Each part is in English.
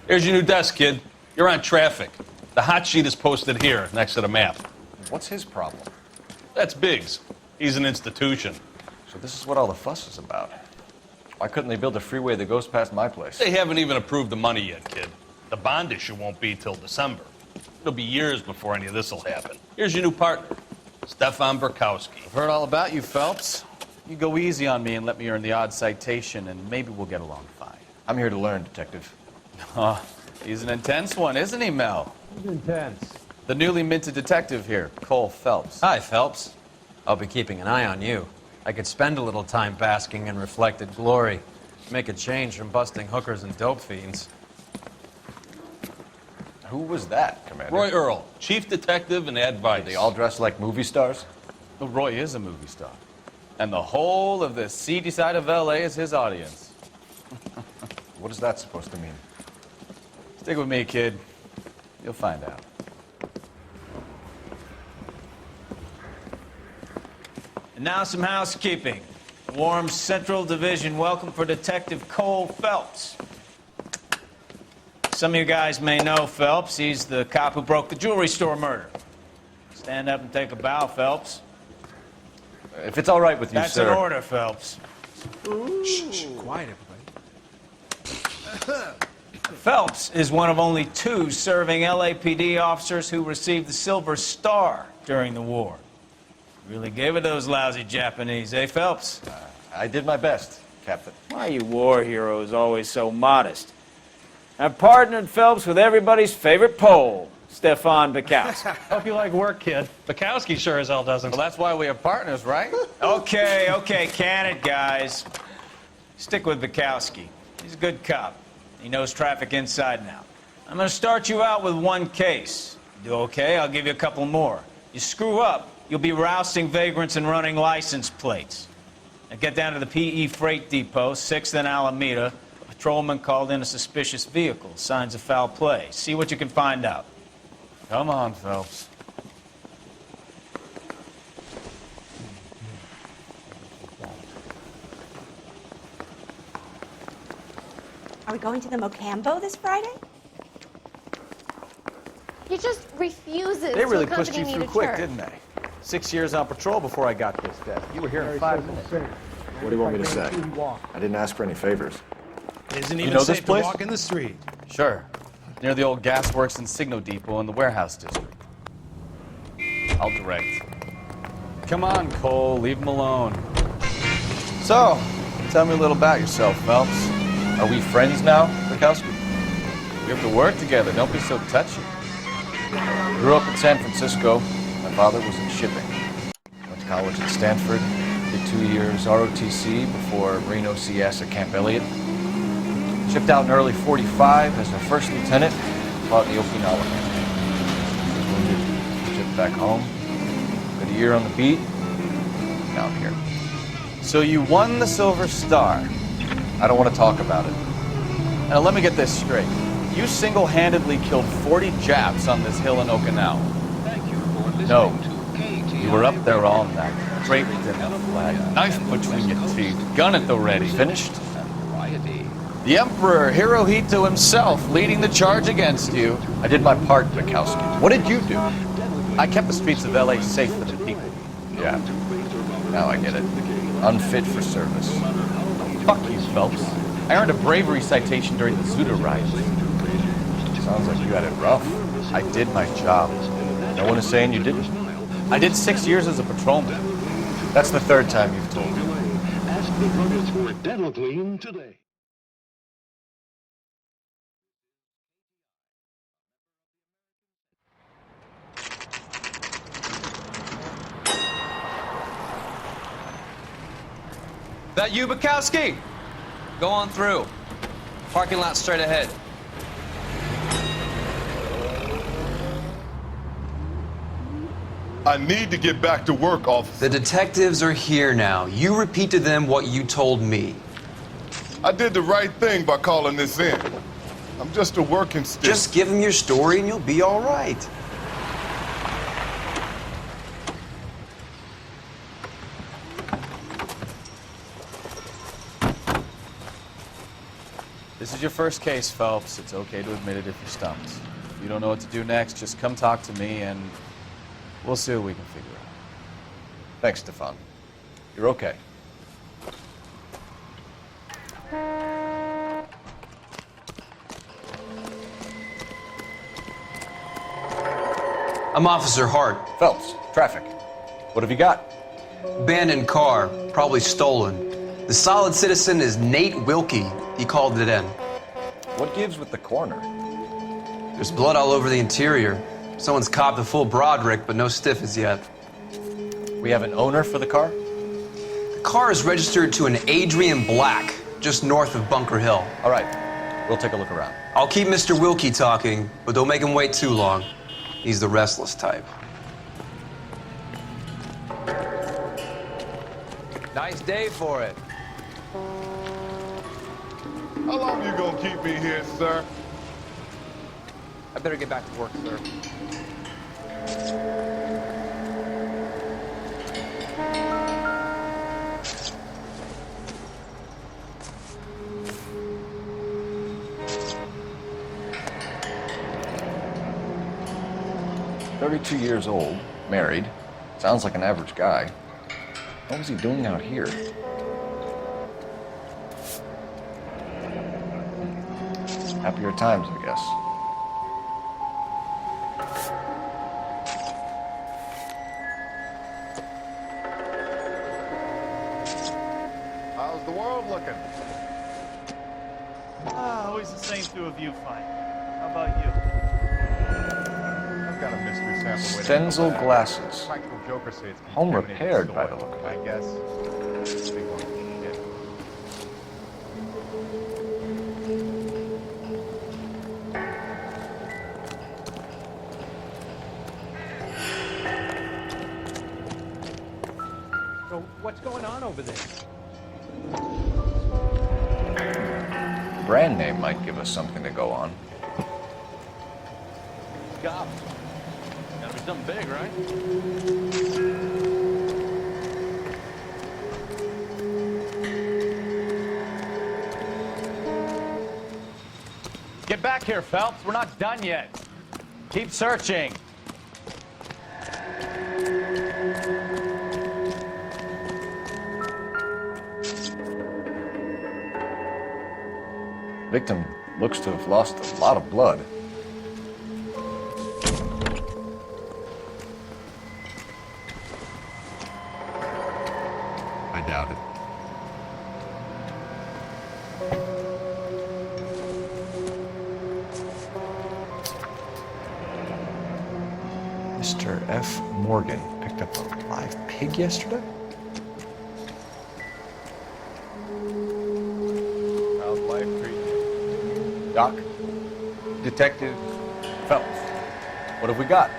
Here's your new desk, kid. You're on traffic. The hot sheet is posted here, next to the map. What's his problem? That's Biggs. He's an institution. So this is what all the fuss is about. Why couldn't they build a freeway that goes past my place? They haven't even approved the money yet, kid. The bond issue won't be till December. It'll be years before any of this will happen. Here's your new partner, Stefan Burkowski. I've heard all about you, Phelps. You go easy on me and let me earn the odd citation, and maybe we'll get along fine. I'm here to learn, Detective. Oh, he's an intense one, isn't he, Mel? He's intense. The newly minted detective here, Cole Phelps. Hi, Phelps. I'll be keeping an eye on you. I could spend a little time basking in reflected glory. Make a change from busting hookers and dope fiends. Who was that, Commander? Roy Earl, chief detective and advice. They all dress like movie stars? Well, Roy is a movie star. And the whole of the seedy side of L.A. is his audience. What is that supposed to mean? Stick with me, kid. You'll find out. And now some housekeeping. Warm Central Division welcome for Detective Cole Phelps. Some of you guys may know Phelps. He's the cop who broke the jewelry store murder. Stand up and take a bow, Phelps. If it's all right with you, That's sir. an order, Phelps. Shh, quiet, everybody. Phelps is one of only 2 serving LAPD officers who received the Silver Star during the war. Really gave it those lousy Japanese, eh, Phelps? I did my best, Captain. Why are you war heroes always so modest? I've partnered Phelps with everybody's favorite Pole, Stefan Burkowski. Hope you like work, kid. Bukowski sure as hell doesn't. Well, that's why we have partners, right? Okay, can it, guys. Stick with Burkowski. He's a good cop. He knows traffic inside and out. I'm going to start you out with 1 case. You do okay, I'll give you a couple more. You screw up, you'll be rousting vagrants and running license plates. Now get down to the PE Freight Depot, 6th and Alameda. A patrolman called in a suspicious vehicle. Signs of foul play. See what you can find out. Come on, Phelps. Are we going to the Mocambo this Friday? He just refuses They really to pushed accompany you me through to quick, church. didn't they? 6 years on patrol before I got this desk. You were here in 5 minutes. What do you want me to say? I didn't ask for any favors. Isn't You even know this safe place? to walk in the street. Sure. Near the old gas works and Signo Depot in the warehouse district. I'll direct. Come on, Cole. Leave him alone. So, tell me a little about yourself, Phelps. Are we friends now, Burkowski? We have to work together. Don't be so touchy. Grew up in San Francisco. My father was in shipping. Went to college at Stanford. Did 2 years ROTC before Reno CS at Camp Elliott. Shipped out in early '45 as a first lieutenant. Fought in the Okinawa campaign. Was wounded. Shipped back home. Did a year on the beat. Now I'm here. So you won the Silver Star. I don't want to talk about it. Now let me get this straight. You single-handedly killed 40 Japs on this hill in Okinawa. No. You were up there all night, draped in the flag, knife between your teeth, gun at the ready. Finished? The Emperor Hirohito himself leading the charge against you. I did my part, Bukowski. What did you do? I kept the streets of L.A. safe for the people. Yeah. Now I get it. Unfit for service. Fuck you, Phelps. I earned a bravery citation during the Zuda riots. Sounds like you had it rough. I did my job. No one is saying you didn't. I did 6 years as a patrolman. That's the 3rd time you've told me. Ask the brothers for a dental clean today. That you, Bukowski? Go on through. Parking lot straight ahead. I need to get back to work, officer. The detectives are here now. You repeat to them what you told me. I did the right thing by calling this in. I'm just a working stick. Just give them your story and you'll be all right. This This is your first case, Phelps. It's okay to admit it if you're stumped. If you don't know what to do next, just come talk to me and we'll see what we can figure out. Thanks, Stefan. You're okay. I'm Officer Hart. Phelps, traffic. What have you got? Abandoned car, probably stolen. The solid citizen is Nate Wilkie. He called it in. What gives with the coroner? There's blood all over the interior. Someone's copped a full Broderick, but no stiff as yet. We have an owner for the car? The car is registered to an Adrian Black, just north of Bunker Hill. All right, we'll take a look around. I'll keep Mr. Wilkie talking, but don't make him wait too long. He's the restless type. Nice day for it. How long you gonna keep me here, sir? I better get back to work, sir. "32 years old, married. Sounds like an average guy. What was he doing out here?" Happier times, I guess. How's the world looking? Always the same two of you fight. How about you? I've got a mystery sample waiting. Stenzel glasses. Practical Joker say it's Home contaminated repaired by soil. the look of I it. guess. Big one. Yeah. So what's going on over there? Brand name might give us something to go on. Gotta be something big, right? Get back here, Phelps. We're not done yet. Keep searching. Victim looks to have lost a lot of blood. I doubt it. Mr. F. Morgan picked up a live pig yesterday? How's life treating you? Doc? Detective Phelps. What have we got?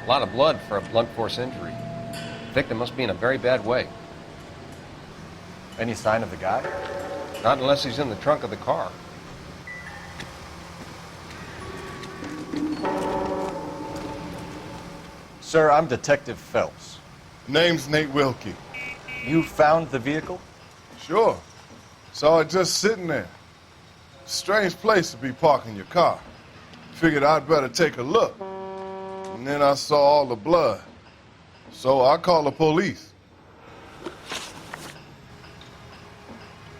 A lot of blood for a blunt force injury. The victim must be in a very bad way. Any sign of the guy? Not unless he's in the trunk of the car. Sir, I'm Detective Phelps. Name's Nate Wilkie. You found the vehicle? Sure. Saw it just sitting there. Strange place to be parking your car. Figured I'd better take a look. And then I saw all the blood. So I called the police.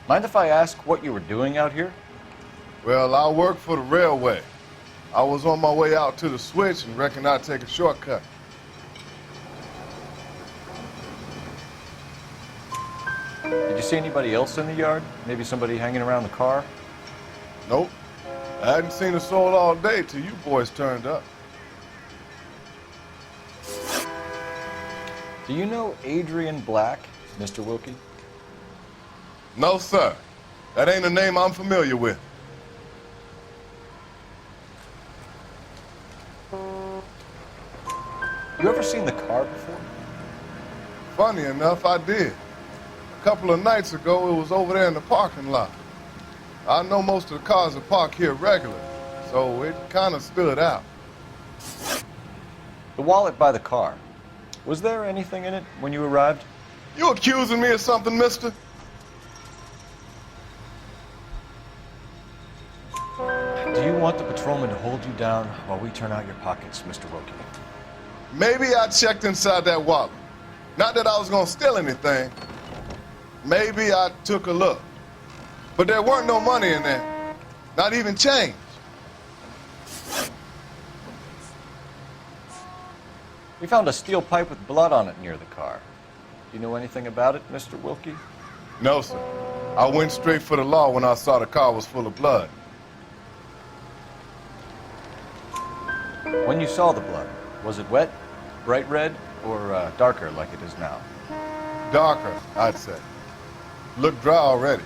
Mind if I ask what you were doing out here? Well, I work for the railway. I was on my way out to the switch and reckoned I'd take a shortcut. Did you see anybody else in the yard? Maybe somebody hanging around the car? Nope. I hadn't seen a soul all day till you boys turned up. Do you know Adrian Black, Mr. Wilkie? No, sir. That ain't a name I'm familiar with. You ever seen the car before? Funny enough, I did. A couple of nights ago, it was over there in the parking lot. I know most of the cars are parked here regularly, so it kind of stood out. The wallet by the car. Was there anything in it when you arrived? You accusing me of something, mister? patrolman to hold you down while we turn out your pockets, Mr. Wilkie. Maybe I checked inside that wallet. Not that I was gonna steal anything. Maybe I took a look. But there weren't no money in there. Not even change. We found a steel pipe with blood on it near the car. Do you know anything about it, Mr. Wilkie? No, sir. I went straight for the law when I saw the car was full of blood. When you saw the blood, was it wet, bright red, or darker like it is now? Darker, I'd say. Looked dry already.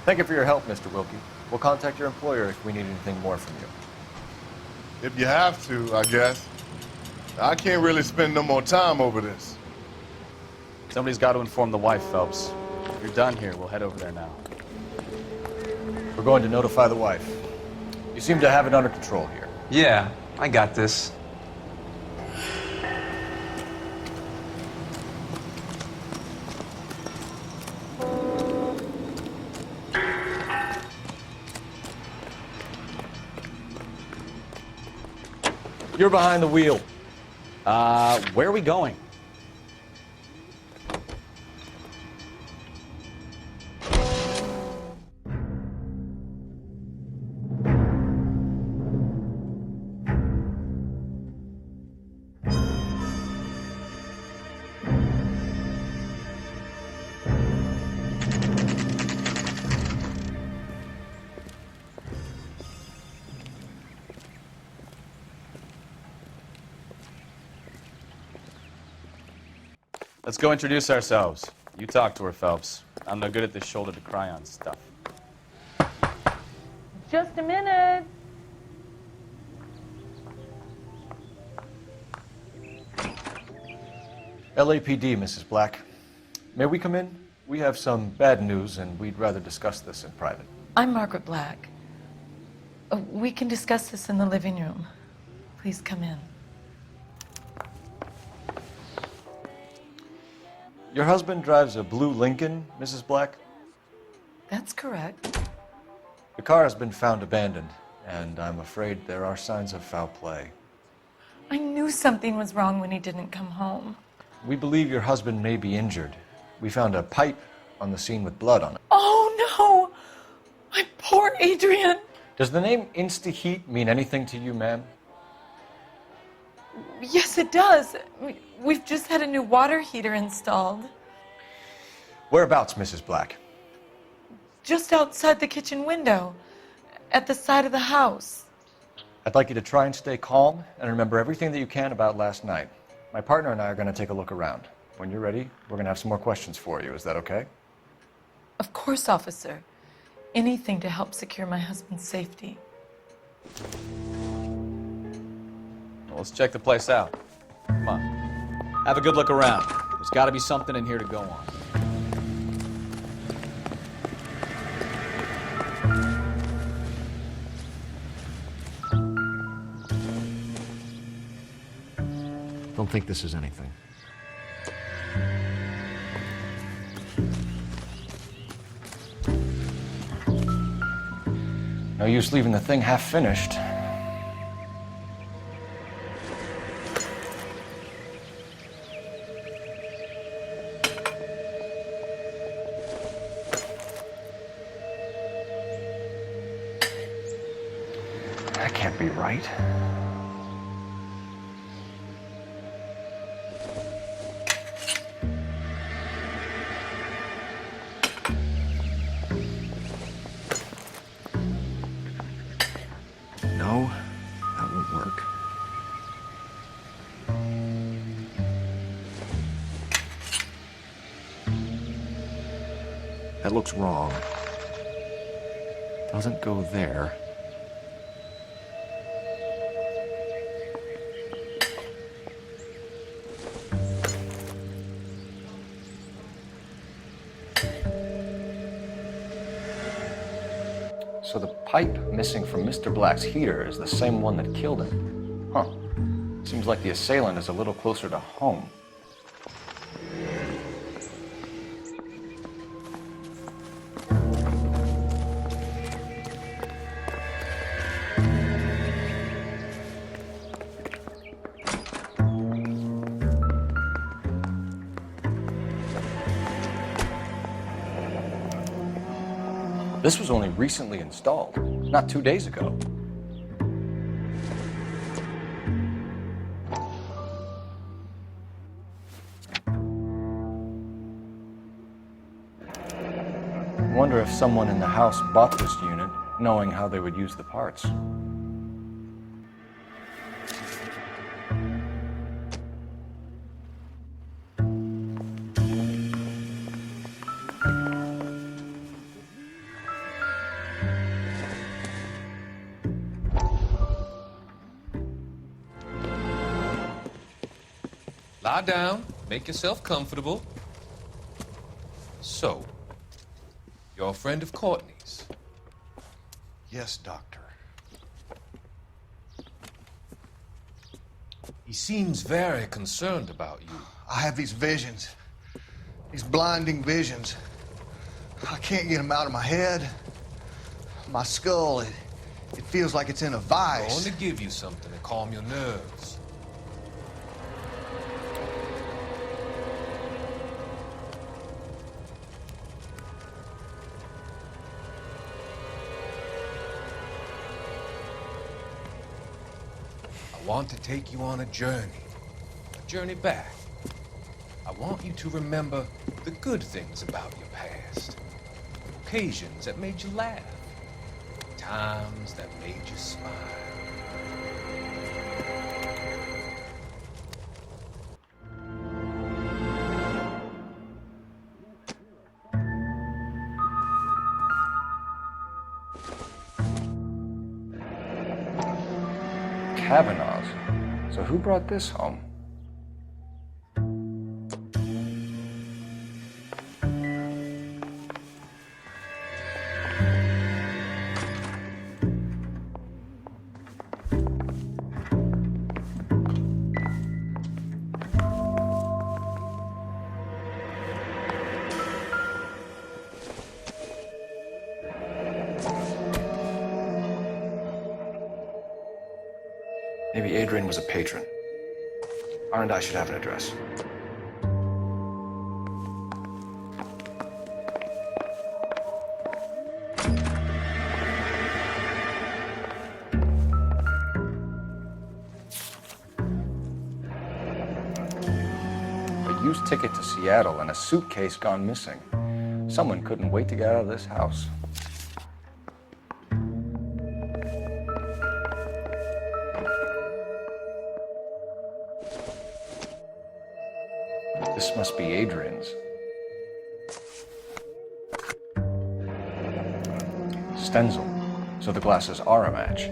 Thank you for your help, Mr. Wilkie. We'll contact your employer if we need anything more from you. If you have to, I guess. I can't really spend no more time over this. Somebody's got to inform the wife, Phelps. If you're done here, we'll head over there now. We're going to notify the wife. You seem to have it under control here. Yeah, I got this. You're behind the wheel. Where are we going? Let's go introduce ourselves. You talk to her, Phelps. I'm no good at this shoulder to cry on stuff. Just a minute. LAPD, Mrs. Black. May we come in? We have some bad news, and we'd rather discuss this in private. I'm Margaret Black. We can discuss this in the living room. Please come in. Your husband drives a blue Lincoln, Mrs. Black? That's correct. The car has been found abandoned, and I'm afraid there are signs of foul play. I knew something was wrong when he didn't come home. We believe your husband may be injured. We found a pipe on the scene with blood on it. Oh, no! My poor Adrian! Does the name Insta-Heat mean anything to you, ma'am? Yes, it does. We've just had a new water heater installed. Whereabouts, Mrs. Black? Just outside the kitchen window, at the side of the house. I'd like you to try and stay calm and remember everything that you can about last night. My partner and I are going to take a look around. When you're ready, we're going to have some more questions for you. Is that okay? Of course, officer. Anything to help secure my husband's safety. Well, let's check the place out. Come on. Have a good look around. There's got to be something in here to go on. Don't think this is anything. No use leaving the thing half finished. That can't be right. No, that won't work. That looks wrong. Doesn't go there. So the pipe missing from Mr. Black's heater is the same one that killed him. Huh. Seems like the assailant is a little closer to home. This was only recently installed, not 2 days ago. I wonder if someone in the house bought this unit knowing how they would use the parts. Lie down, make yourself comfortable. So, you're a friend of Courtney's? Yes, Doctor. He seems very concerned about you. I have these visions, these blinding visions. I can't get them out of my head. My skull, it feels like it's in a I vice. want to give you something to calm your nerves. I want to take you on a journey back. I want you to remember the good things about your past, occasions that made you laugh, times that made you smile. Kavanaugh's. So who brought this home? Maybe Adrian was a patron. R&I should have an address. A used ticket to Seattle and a suitcase gone missing. Someone couldn't wait to get out of this house. This must be Adrian's. Stencil, so the glasses are a match.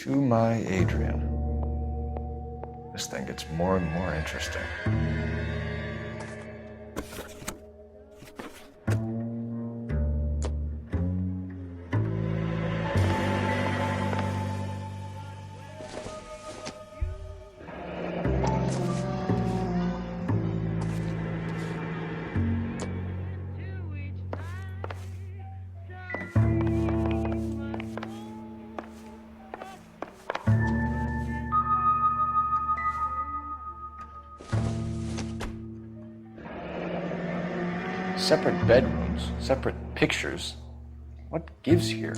To my Adrian. This thing gets more and more interesting. Separate bedrooms, separate pictures. What gives here?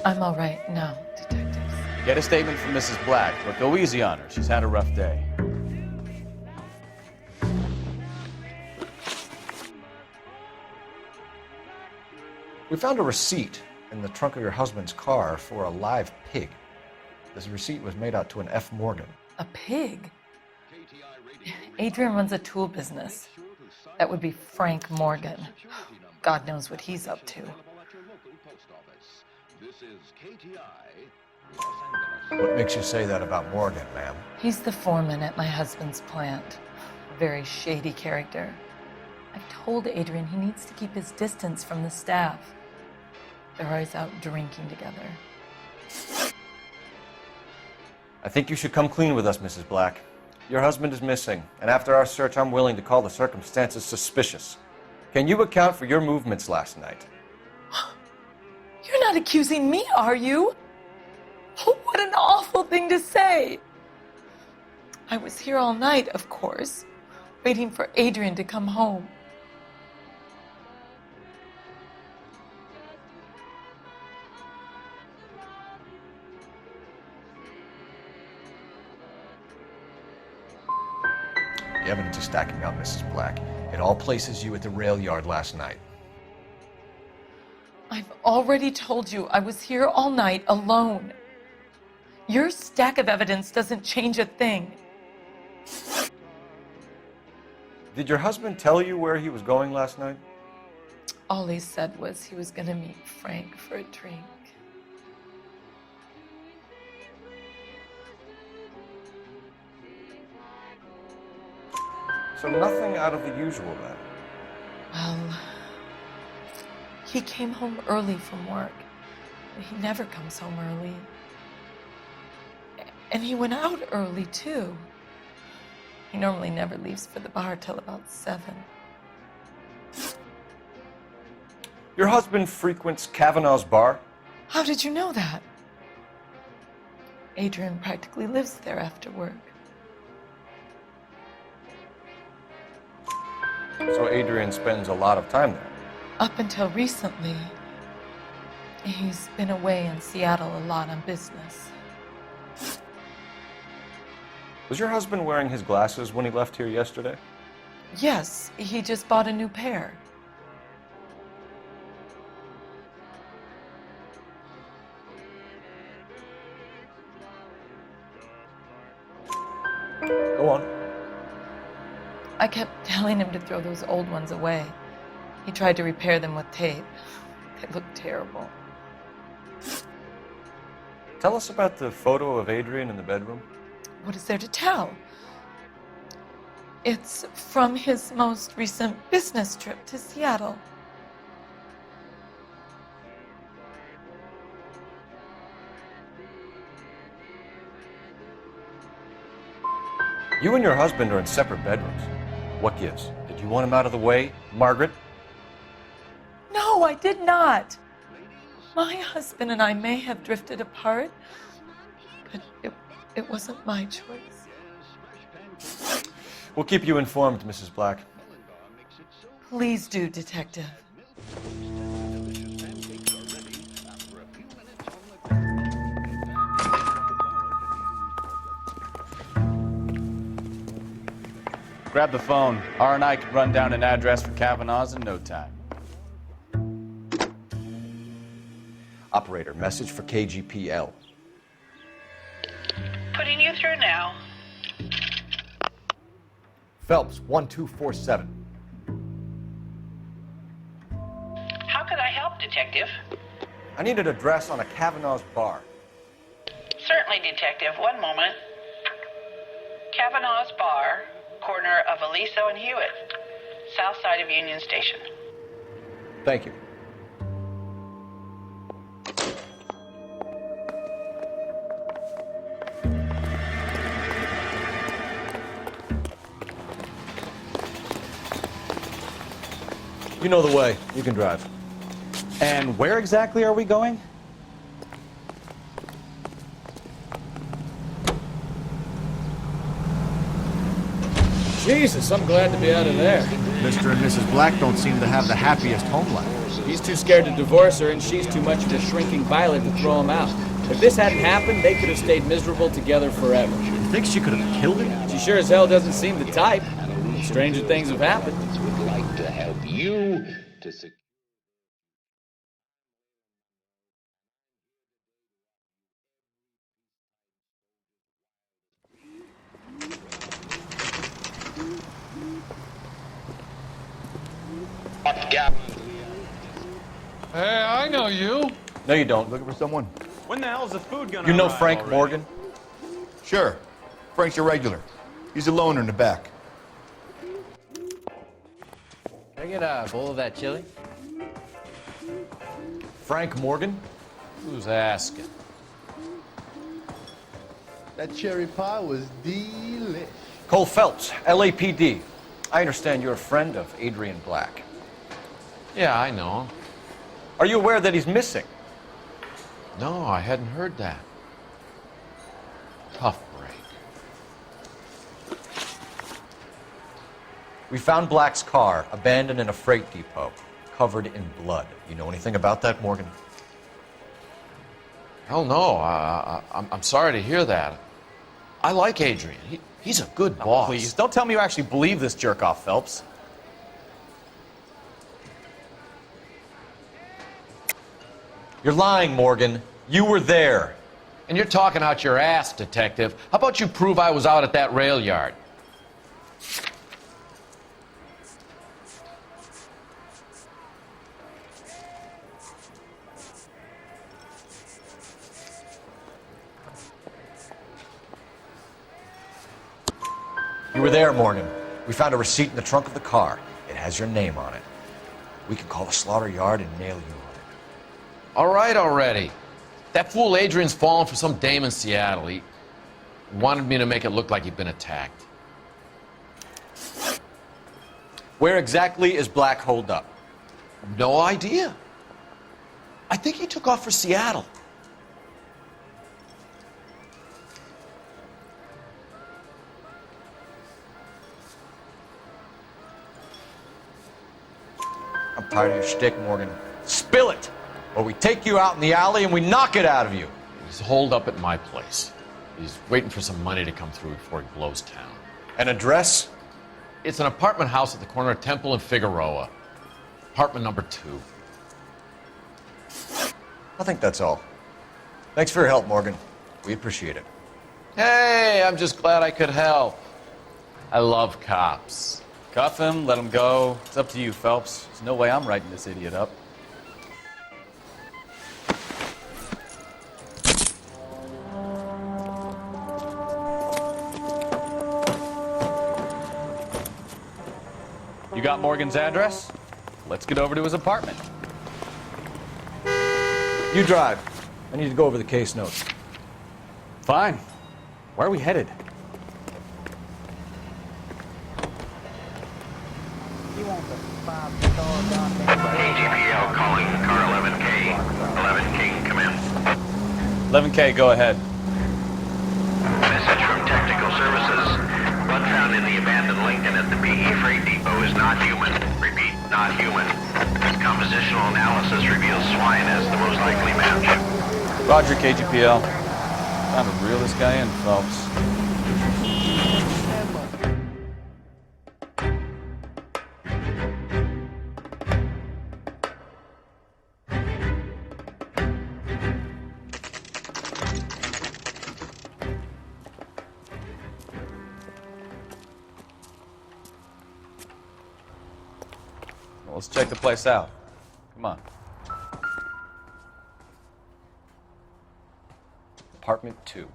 I'm all right now, detectives. Get a statement from Mrs. Black, but go easy on her. She's had a rough day. We found a receipt in the trunk of your husband's car for a live pig. This receipt was made out to an F. Morgan. A pig? Adrian runs a tool business. That would be Frank Morgan. God knows what he's up to. What makes you say that about Morgan, ma'am? He's the foreman at my husband's plant. A very shady character. I've told Adrian he needs to keep his distance from the staff. They're always out drinking together. I think you should come clean with us, Mrs. Black. Your husband is missing, and after our search, I'm willing to call the circumstances suspicious. Can you account for your movements last night? You're not accusing me, are you? Oh, what an awful thing to say. I was here all night, of course, waiting for Adrian to come home. The evidence is stacking up, Mrs. Black. It all places you at the rail yard last night. I've already told you I was here all night alone. Your stack of evidence doesn't change a thing. Did your husband tell you where he was going last night? All he said was he was going to meet Frank for a drink. So nothing out of the usual then? Well, he came home early from work. He never comes home early. And he went out early, too. He normally never leaves for the bar till about 7. Your husband frequents Kavanaugh's bar? How did you know that? Adrian practically lives there after work. So Adrian spends a lot of time there? Up until recently, he's been away in Seattle a lot on business. Was your husband wearing his glasses when he left here yesterday? Yes, he just bought a new pair. Go on. I kept telling him to throw those old ones away. He tried to repair them with tape. They looked terrible. Tell us about the photo of Adrian in the bedroom. What is there to tell? It's from his most recent business trip to Seattle. You and your husband are in separate bedrooms. What gives? Did you want him out of the way, Margaret? No, I did not. My husband and I may have drifted apart, but it wasn't my choice. We'll keep you informed, Mrs. Black. Please do, Detective. Grab the phone. R and I could run down an address for Kavanaugh's in no time. Operator, message for KGPL. Putting you through now. Phelps, 1247. How could I help, Detective? I need an address on a Kavanaugh's bar. Certainly, Detective. One moment. Kavanaugh's Bar, corner of Aliso and Hewitt, south side of Union Station. Thank you. You know the way. You can drive. And where exactly are we going? Jesus, I'm glad to be out of there. Mr. and Mrs. Black don't seem to have the happiest home life. He's too scared to divorce her, and she's too much of a shrinking violet to throw him out. If this hadn't happened, they could have stayed miserable together forever. You think she could have killed him? She sure as hell doesn't seem the type. Stranger things have happened. Would like to help you to secure. Hey, I know you. No, you don't. Looking for someone? When the hell's the food gonna You know arrive Frank already? Morgan? Sure. Frank's your regular. He's a loner in the back. Can I get a bowl of that chili? Frank Morgan? Who's asking? That cherry pie was delish. Cole Phelps, LAPD. I understand you're a friend of Adrian Black. Yeah, I know him. Are you aware that he's missing? No, I hadn't heard that. Tough break. We found Black's car abandoned in a freight depot, covered in blood. You know anything about that, Morgan? Hell no. I'm sorry to hear that. I like Adrian. He's a good boss. Please, don't tell me you actually believe this jerk-off, Phelps. You're lying, Morgan. You were there. And you're talking out your ass, detective. How about you prove I was out at that rail yard? You were there, Morgan. We found a receipt in the trunk of the car. It has your name on it. We can call the slaughter yard and nail you on it. All right already. That fool Adrian's fallen for some dame in Seattle. He wanted me to make it look like he'd been attacked. Where exactly is Black holed up? No idea. I think he took off for Seattle. I'm tired of your shtick, Morgan. Spill it! Or we take you out in the alley and we knock it out of you. He's holed up at my place. He's waiting for some money to come through before he blows town. An address? It's an apartment house at the corner of Temple and Figueroa. Apartment number 2. I think that's all. Thanks for your help, Morgan. We appreciate it. Hey, I'm just glad I could help. I love cops. Cuff him, let him go. It's up to you, Phelps. There's no way I'm writing this idiot up. You got Morgan's address? Let's get over to his apartment. You drive. I need to go over the case notes. Fine. Where are we headed? AGPL calling car 11K. 11K, come in. 11K, go ahead. Message from Technical Services. Blood found in the abandoned Lincoln at the PE Freight Depot is not human. Repeat, not human. Compositional analysis reveals swine as the most likely match. Roger, KGPL. Time to reel this guy in, Phelps. Let's check the place out. Come on. Apartment 2.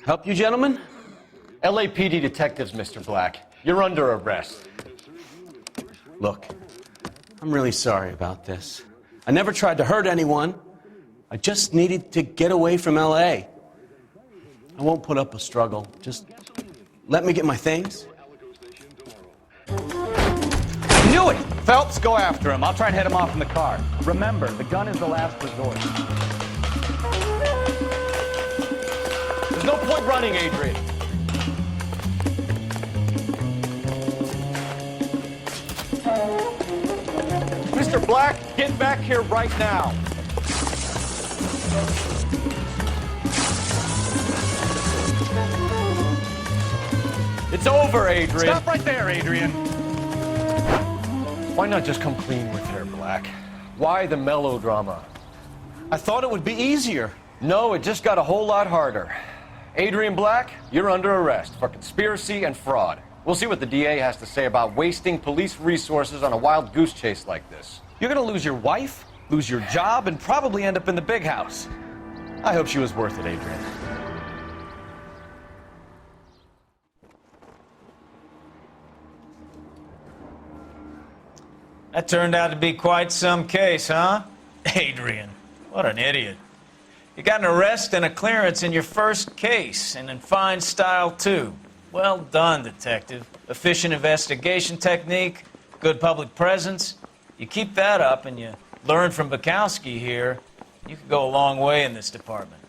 Help you, gentlemen? LAPD detectives, Mr. Black. You're under arrest. Look, I'm really sorry about this. I never tried to hurt anyone. I just needed to get away from LA. I won't put up a struggle. Just let me get my things. Knew it! Phelps, go after him. I'll try and head him off in the car. Remember, the gun is the last resort. There's no point running, Adrian. Mr. Black, get back here right now. It's over, Adrian. Stop right there, Adrian. Why not just come clean with her, Black? Why the melodrama? I thought it would be easier. No, it just got a whole lot harder. Adrian Black, you're under arrest for conspiracy and fraud. We'll see what the DA has to say about wasting police resources on a wild goose chase like this. You're gonna lose your wife, lose your job, and probably end up in the big house. I hope she was worth it, Adrian. That turned out to be quite some case, huh? Adrian, what an idiot. You got an arrest and a clearance in your first case, and in fine style, too. Well done, detective. Efficient investigation technique, good public presence. You keep that up and you learn from Bukowski here, you could go a long way in this department.